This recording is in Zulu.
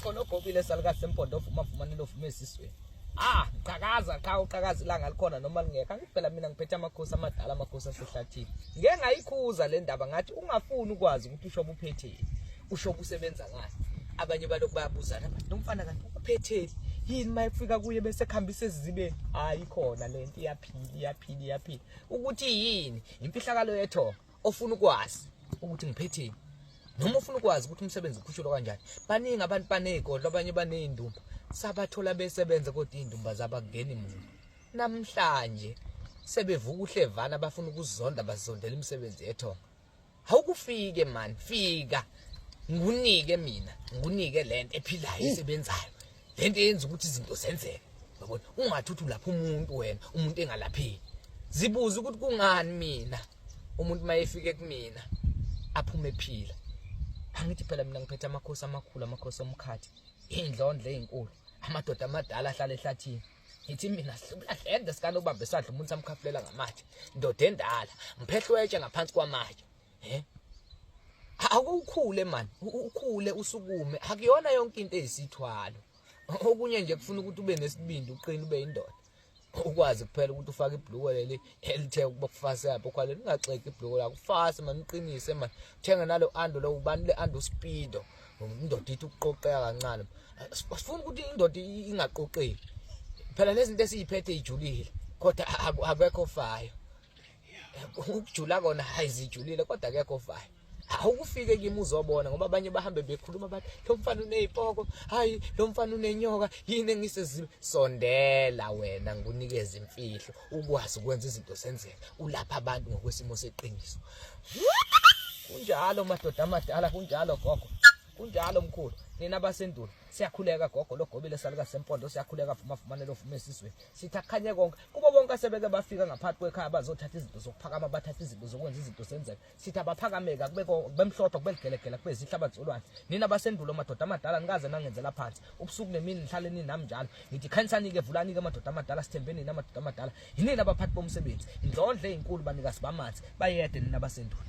khona ogobile salika sempondo ofumafumane lofume esisweni qhakaza cha uqhakaza ilanga likhona noma lingekho angiphela mina ngiphethe amakhosi amadala amakhosi asehlathini ngeke ngayikhuza le ndaba ngathi ungafuni ukwazi ukuthi ushoba uphetheni ushoba usebenza ngani abanye balokhu bayabuzana nomfana kanti uphetheni yini mayifika kuye bese khambisa ezizibeni ayikhona lento iyaphila ukuthi yini imfihlakalo yetho ofuna ukwazi ukuthi ngiphetheni noma ufuna ukwazi ukuthi umsebenzi ukhushulwa kanjani baningi abantu banegodlo abanye banezindumba sabathola besebenza kodwa indumba zabakungeni muntu namhlanje sebevuka uhlevana bafuna ukuzonda bazondela imisebenzi yethonga awukufike man fika ngunike mina ngunike lento ephilayo esebenzayo lento yenza ukuthi izinto zenzeke yabona ungathuthi lapha umuntu wena umuntu engalapheki zibuza ukuthi kungani mina umuntu mayefike kumina aphume ephila angithi phela mina ngiphethe amakhosi amakhulu amakhosi omkhathi indlondle ezinkulu amadoda amadala ahlala ehlathini ngithi mina sihlahlende sikana ubambe sadla umuntu samkhafulela ngamatshe indoda endala ngiphehlwetshe ngaphansi kwamatshe akukhule man ukhule usukume akuyona yonke into ezisithwalo okunye nje kufuna ukuthi ube nesibindi uqine ube indoda ukwazi kuphela ukuthi ufake ibhluko leli elithe ukufasa yapho kwale ungaxeki ibhluko lakho ufase man uqinise man uthenga nalo ando lo ubani le ando speedo indoda ithi ukuqoqeka kancane sifuna ukuthi indoda ingaqoqeki phela lezi zinto esiziphethe ijulile kodwa akekho fayo ukujula kona ayizijulile kodwa akekho fayo awukufike kimi uzobona ngoba abanye bahambe bekhuluma bathi lo mfana unezipoko hayi lo mfana unenyoka yini engisezime sondela wena ngunikeza imfihlo ukwazi ukwenza izinto senzeka ulapha abantu ngokwesimo seqiniso kunjalo madoda amadala kunjalo gogo kunjalo mkhulu nina abasendulo siyakhuleka gogo logobile salika sempondo siyakhuleka fumafumane lofume esisweni sithi akhanye konke kubo bonke asebeke bafika ngaphathi kwekhaya bazothatha izinto zokuphakama bathatha izinto zokwenza izinto senzeka sithi abaphakameka kubeko bemhlophe kubeligelegela kubezihla abazolwane nina abasendulo madoda amadala nikaze nangenzela phansi ubusuku nemini nihlale ninami njalo ngithi khanisani ke vulani ke madoda amadala sithembeni nina madoda amadala yinina abaphathi bomsebenzi indlondle ezinkulu banikazi bamanzi bayede nina abasendulo